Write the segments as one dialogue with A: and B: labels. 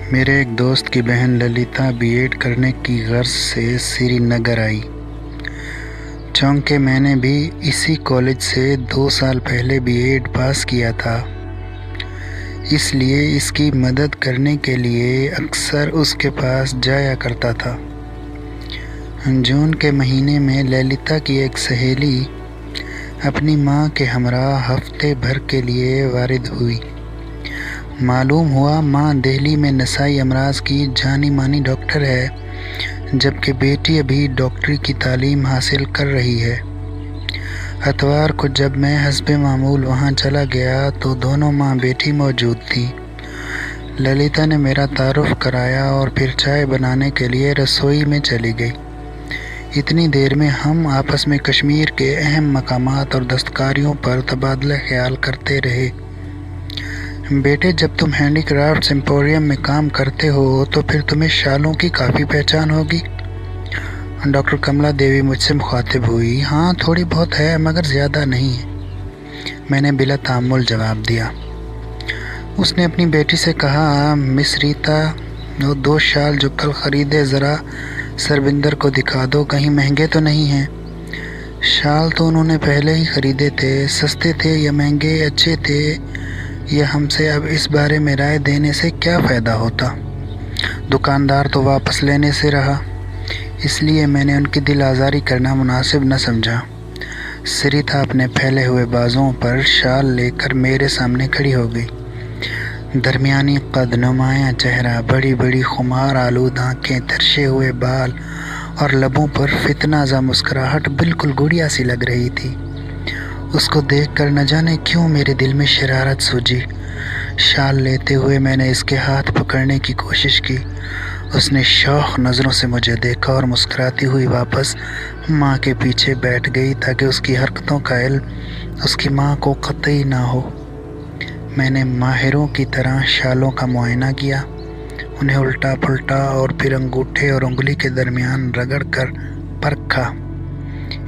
A: میرے ایک دوست کی بہن للیتا بی ایڈ کرنے کی غرض سے سری نگر آئی۔ چونکہ میں نے بھی اسی کالج سے 2 سال پہلے بی ایڈ پاس کیا تھا، اس لیے اس کی مدد کرنے کے لیے اکثر اس کے پاس جایا کرتا تھا۔ جون کے مہینے میں للیتا کی ایک سہیلی اپنی ماں کے ہمراہ ہفتے بھر کے لیے وارد ہوئی۔ معلوم ہوا ماں دہلی میں نسائی امراض کی جانی مانی ڈاکٹر ہے، جبکہ بیٹی ابھی ڈاکٹری کی تعلیم حاصل کر رہی ہے۔ اتوار کو جب میں حسب معمول وہاں چلا گیا تو دونوں ماں بیٹی موجود تھی۔ للیتا نے میرا تعارف کرایا اور پھر چائے بنانے کے لیے رسوئی میں چلی گئی۔ اتنی دیر میں ہم آپس میں کشمیر کے اہم مقامات اور دستکاریوں پر تبادلہ خیال کرتے رہے۔ بیٹے، جب تم ہینڈی کرافٹس ایمپوریم میں کام کرتے ہو تو پھر تمہیں شالوں کی کافی پہچان ہوگی؟ ڈاکٹر کملا دیوی مجھ سے مخاطب ہوئی۔ ہاں، تھوڑی بہت ہے مگر زیادہ نہیں ہے، میں نے بلا تعمل جواب دیا۔ اس نے اپنی بیٹی سے کہا، مس ریتا، وہ 2 شال جو کل خریدے ذرا سربندر کو دکھا دو، کہیں مہنگے تو نہیں ہیں؟ شال تو انہوں نے پہلے ہی خریدے تھے، سستے تھے یا مہنگے، اچھے تھے یا ہم سے اب اس بارے میں رائے دینے سے کیا فائدہ ہوتا؟ دکاندار تو واپس لینے سے رہا، اس لیے میں نے ان کی دل آزاری کرنا مناسب نہ سمجھا۔ سریتا اپنے پھیلے ہوئے بازوؤں پر شال لے کر میرے سامنے کھڑی ہو گئی۔ درمیانی قد، نمایاں چہرہ، بڑی بڑی خمار آلود آنکھیں، ترشے ہوئے بال اور لبوں پر فتنہ زا مسکراہٹ بالکل گڑیا سی لگ رہی تھی۔ اس کو دیکھ کر نہ جانے کیوں میرے دل میں شرارت سوجی۔ شال لیتے ہوئے میں نے اس کے ہاتھ پکڑنے کی کوشش کی۔ اس نے شوق نظروں سے مجھے دیکھا اور مسکراتی ہوئی واپس ماں کے پیچھے بیٹھ گئی تاکہ اس کی حرکتوں کا علم اس کی ماں کو قطعی نہ ہو۔ میں نے ماہروں کی طرح شالوں کا معائنہ کیا، انہیں الٹا پلٹا اور پھر انگوٹھے اور انگلی کے درمیان رگڑ کر پرکھا۔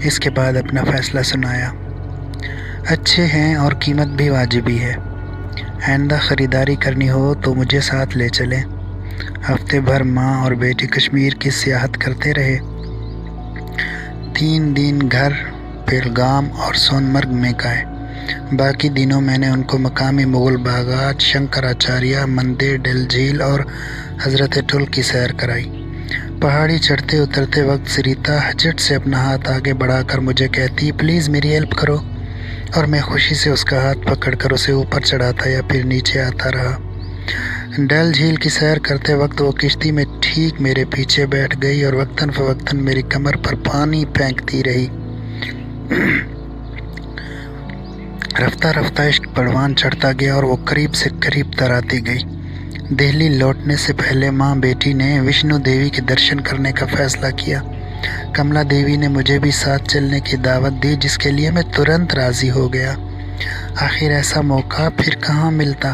A: اس کے بعد اپنا فیصلہ سنایا۔ اچھے ہیں اور قیمت بھی واجبی ہے۔ آئندہ خریداری کرنی ہو تو مجھے ساتھ لے چلیں۔ ہفتے بھر ماں اور بیٹی کشمیر کی سیاحت کرتے رہے۔ 3 دن گھر، پہلگام اور سونمرگ میں گئے۔ باقی دنوں میں نے ان کو مقامی مغل باغات، شنکراچاریہ مندر، ڈل جھیل اور حضرت ٹل کی سیر کرائی۔ پہاڑی چڑھتے اترتے وقت سریتا جھٹ سے اپنا ہاتھ آگے بڑھا کر مجھے کہتی، پلیز میری ہیلپ کرو، اور میں خوشی سے اس کا ہاتھ پکڑ کر اسے اوپر چڑھاتا یا پھر نیچے آتا رہا۔ ڈل جھیل کی سیر کرتے وقت وہ کشتی میں ٹھیک میرے پیچھے بیٹھ گئی اور وقتاً فوقتاً میری کمر پر پانی پھینکتی رہی۔ رفتہ رفتہ عشق پروان چڑھتا گیا اور وہ قریب سے قریب تر آتی گئی۔ دہلی لوٹنے سے پہلے ماں بیٹی نے وشنو دیوی کے درشن کرنے کا فیصلہ کیا۔ کملا دیوی نے مجھے بھی ساتھ چلنے کی دعوت دی، جس کے لیے میں ترنت راضی ہو گیا۔ آخر ایسا موقع پھر کہاں ملتا۔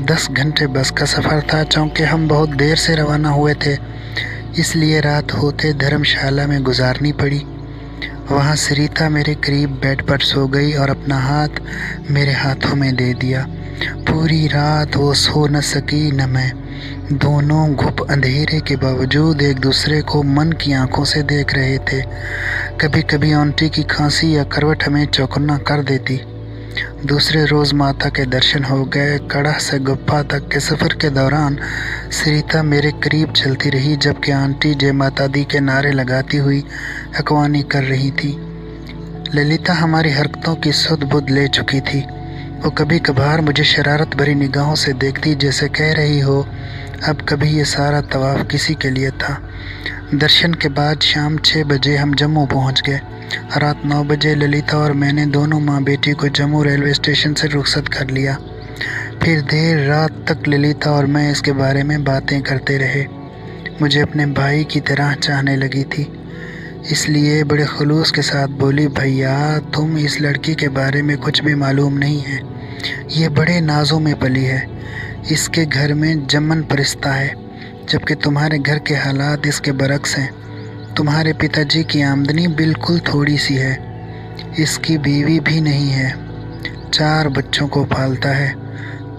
A: 10 گھنٹے بس کا سفر تھا۔ چونکہ ہم بہت دیر سے روانہ ہوئے تھے، اس لیے رات ہوتے دھرم شالہ میں گزارنی پڑی۔ وہاں سریتا میرے قریب بیڈ پر سو گئی اور اپنا ہاتھ میرے ہاتھوں میں دے دیا۔ پوری رات وہ سو نہ سکی نہ میں۔ دونوں گھپ اندھیرے کے باوجود ایک دوسرے کو من کی آنکھوں سے دیکھ رہے تھے۔ کبھی کبھی آنٹی کی کھانسی یا کروٹ ہمیں چوکنا کر دیتی۔ دوسرے روز ماتا کے درشن ہو گئے۔ کڑہ سے گپھا تک کے سفر کے دوران سریتا میرے قریب چلتی رہی، جبکہ آنٹی جے ماتا دی کے نعرے لگاتی ہوئی اکوانی کر رہی تھی۔ للیتا ہماری حرکتوں کی سدھ بدھ لے چکی تھی۔ وہ کبھی کبھار مجھے شرارت بھری نگاہوں سے دیکھتی، جیسے کہہ رہی ہو، اب کبھی یہ سارا طواف کسی کے لیے تھا۔ درشن کے بعد شام 6 بجے ہم جموں پہنچ گئے۔ رات 9 بجے للیتا اور میں نے دونوں ماں بیٹی کو جموں ریلوے اسٹیشن سے رخصت کر لیا۔ پھر دیر رات تک للیتا اور میں اس کے بارے میں باتیں کرتے رہے۔ مجھے اپنے بھائی کی طرح چاہنے لگی تھی، اس لیے بڑے خلوص کے ساتھ بولی، بھیا تم اس لڑکی کے بارے میں کچھ بھی معلوم نہیں ہے، یہ بڑے نازوں میں پلی ہے، اس کے گھر میں جمن پرستہ ہے، جبکہ تمہارے گھر کے حالات اس کے برعکس ہیں۔ تمہارے پتا جی کی آمدنی بالکل تھوڑی سی ہے، اس کی بیوی بھی نہیں ہے، 4 بچوں کو پالتا ہے،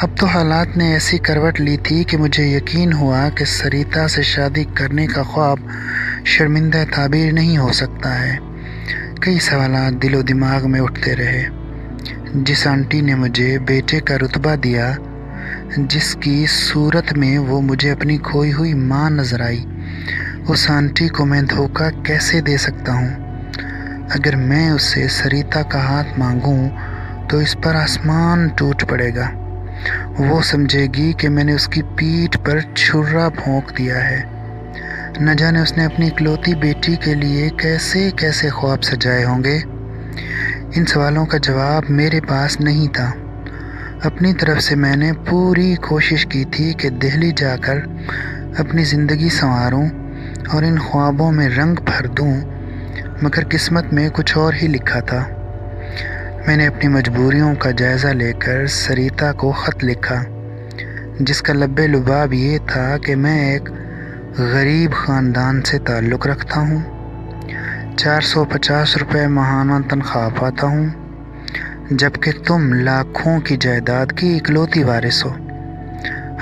A: اب تو حالات نے ایسی کروٹ لی تھی کہ مجھے یقین ہوا کہ سریتا سے شادی کرنے کا خواب شرمندہ تعبیر نہیں ہو سکتا ہے۔ کئی سوالات دل و دماغ میں اٹھتے رہے۔ جس آنٹی نے مجھے بیٹے کا رتبہ دیا، جس کی صورت میں وہ مجھے اپنی کھوئی ہوئی ماں نظر آئی، اس آنٹی کو میں دھوکہ کیسے دے سکتا ہوں؟ اگر میں اس سے سریتا کا ہاتھ مانگوں تو اس پر آسمان ٹوٹ پڑے گا۔ وہ سمجھے گی کہ میں نے اس کی پیٹھ پر چھرا بھونک دیا ہے۔ نہ جانے اس نے اپنی اکلوتی بیٹی کے لیے کیسے کیسے خواب سجائے ہوں گے۔ ان سوالوں کا جواب میرے پاس نہیں تھا۔ اپنی طرف سے میں نے پوری کوشش کی تھی کہ دہلی جا کر اپنی زندگی سنواروں اور ان خوابوں میں رنگ بھر دوں، مگر قسمت میں کچھ اور ہی لکھا تھا۔ میں نے اپنی مجبوریوں کا جائزہ لے کر سریتا کو خط لکھا، جس کا لب لباب یہ تھا کہ میں ایک غریب خاندان سے تعلق رکھتا ہوں، 450 روپے ماہانہ تنخواہ پاتا ہوں، جبکہ تم لاکھوں کی جائیداد کی اکلوتی وارث ہو۔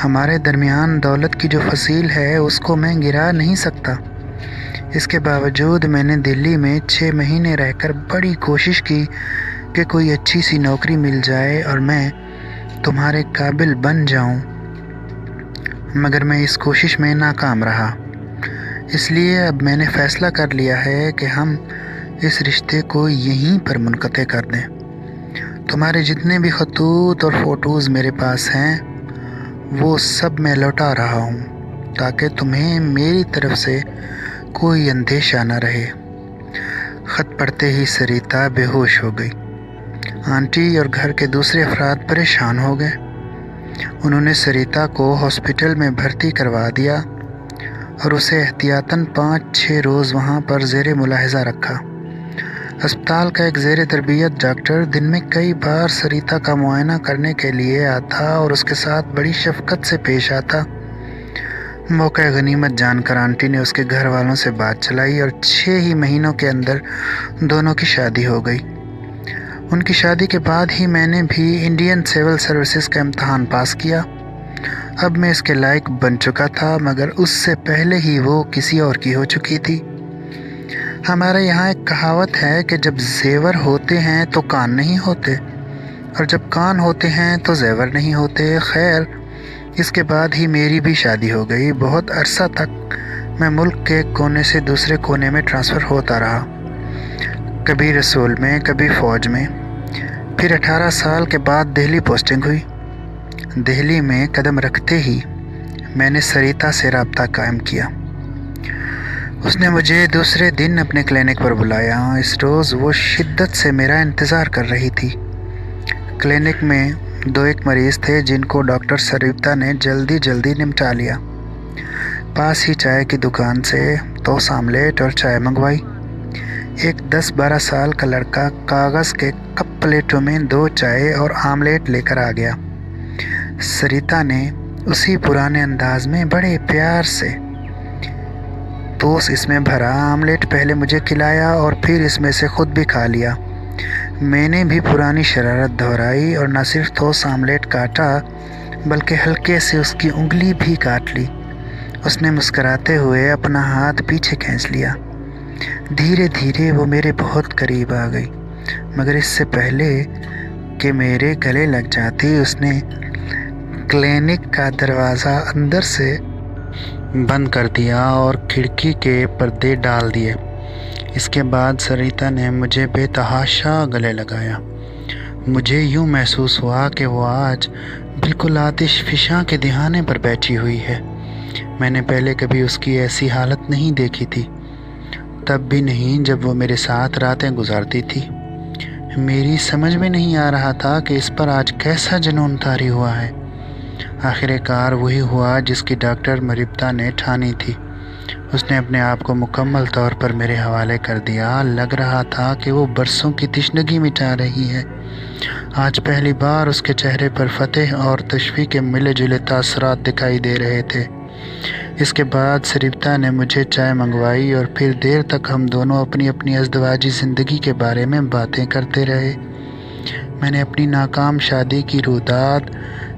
A: ہمارے درمیان دولت کی جو فصیل ہے اس کو میں گرا نہیں سکتا۔ اس کے باوجود میں نے دلی میں 6 مہینے رہ کر بڑی کوشش کی کہ کوئی اچھی سی نوکری مل جائے اور میں تمہارے قابل بن جاؤں، مگر میں اس کوشش میں ناکام رہا۔ اس لیے اب میں نے فیصلہ کر لیا ہے کہ ہم اس رشتے کو یہیں پر منقطع کر دیں۔ تمہارے جتنے بھی خطوط اور فوٹوز میرے پاس ہیں وہ سب میں لوٹا رہا ہوں، تاکہ تمہیں میری طرف سے کوئی اندیشہ نہ رہے۔ خط پڑھتے ہی سریتا بے ہوش ہو گئی۔ آنٹی اور گھر کے دوسرے افراد پریشان ہو گئے۔ انہوں نے سریتا کو ہاسپٹل میں بھرتی کروا دیا اور اسے احتیاطاً 5-6 روز وہاں پر زیر ملاحظہ رکھا۔ اسپتال کا ایک زیر تربیت ڈاکٹر دن میں کئی بار سریتا کا معائنہ کرنے کے لیے آتا اور اس کے ساتھ بڑی شفقت سے پیش آتا۔ موقع غنیمت جان کر آنٹی نے اس کے گھر والوں سے بات چلائی اور 6 ہی مہینوں کے اندر دونوں کی شادی ہو گئی۔ ان کی شادی کے بعد ہی میں نے بھی انڈین سول سروسز کا امتحان پاس کیا۔ اب میں اس کے لائق بن چکا تھا، مگر اس سے پہلے ہی وہ کسی اور کی ہو چکی تھی۔ ہمارے یہاں ایک کہاوت ہے کہ جب زیور ہوتے ہیں تو کان نہیں ہوتے، اور جب کان ہوتے ہیں تو زیور نہیں ہوتے۔ خیر، اس کے بعد ہی میری بھی شادی ہو گئی۔ بہت عرصہ تک میں ملک کے ایک کونے سے دوسرے کونے میں ٹرانسفر ہوتا رہا، کبھی رسول میں، کبھی فوج میں۔ پھر 18 سال کے بعد دہلی پوسٹنگ ہوئی۔ دہلی میں قدم رکھتے ہی میں نے سریتا سے رابطہ قائم کیا۔ اس نے مجھے دوسرے دن اپنے کلینک پر بلایا۔ اس روز وہ شدت سے میرا انتظار کر رہی تھی۔ کلینک میں 2-1 مریض تھے جن کو ڈاکٹر سریتا نے جلدی نمٹا لیا۔ پاس ہی چائے کی دکان سے ٹوسٹ آملیٹ اور چائے منگوائی۔ ایک 10-12 سال کا لڑکا کاغذ کے کپ پلیٹوں میں 2 چائے اور آملیٹ لے کر آ گیا۔ سریتا نے اسی پرانے انداز میں بڑے پیار سے ٹوسٹ اس میں بھرا، آملیٹ پہلے مجھے کھلایا اور پھر اس میں سے خود بھی کھا لیا۔ میں نے بھی پرانی شرارت دہرائی اور نہ صرف ٹوسٹ آملیٹ کاٹا بلکہ ہلکے سے اس کی انگلی بھی کاٹ لی۔ اس نے مسکراتے ہوئے اپنا ہاتھ پیچھے کھینچ لیا۔ دھیرے دھیرے وہ میرے بہت قریب آ گئی، مگر اس سے پہلے کہ میرے گلے لگ جاتی اس نے کلینک کا دروازہ اندر سے بند کر دیا اور کھڑکی کے پردے ڈال دیے۔ اس کے بعد سریتا نے مجھے بے تحاشا گلے لگایا۔ مجھے یوں محسوس ہوا کہ وہ آج بالکل آتش فشاں کے دہانے پر بیٹھی ہوئی ہے۔ میں نے پہلے کبھی اس کی ایسی حالت نہیں دیکھی تھی، تب بھی نہیں جب وہ میرے ساتھ راتیں گزارتی تھی۔ میری سمجھ میں نہیں آ رہا تھا کہ اس پر آج کیسا جنون طاری ہوا ہے۔ آخر کار وہی ہوا جس کی ڈاکٹر مریبتا نے ٹھانی تھی۔ اس نے اپنے آپ کو مکمل طور پر میرے حوالے کر دیا۔ لگ رہا تھا کہ وہ برسوں کی تشنگی مٹا رہی ہے۔ آج پہلی بار اس کے چہرے پر فتح اور تشفی کے ملے جلے تاثرات دکھائی دے رہے تھے۔ اس کے بعد سریتا نے مجھے چائے منگوائی اور پھر دیر تک ہم دونوں اپنی ازدواجی زندگی کے بارے میں باتیں کرتے رہے۔ میں نے اپنی ناکام شادی کی روداد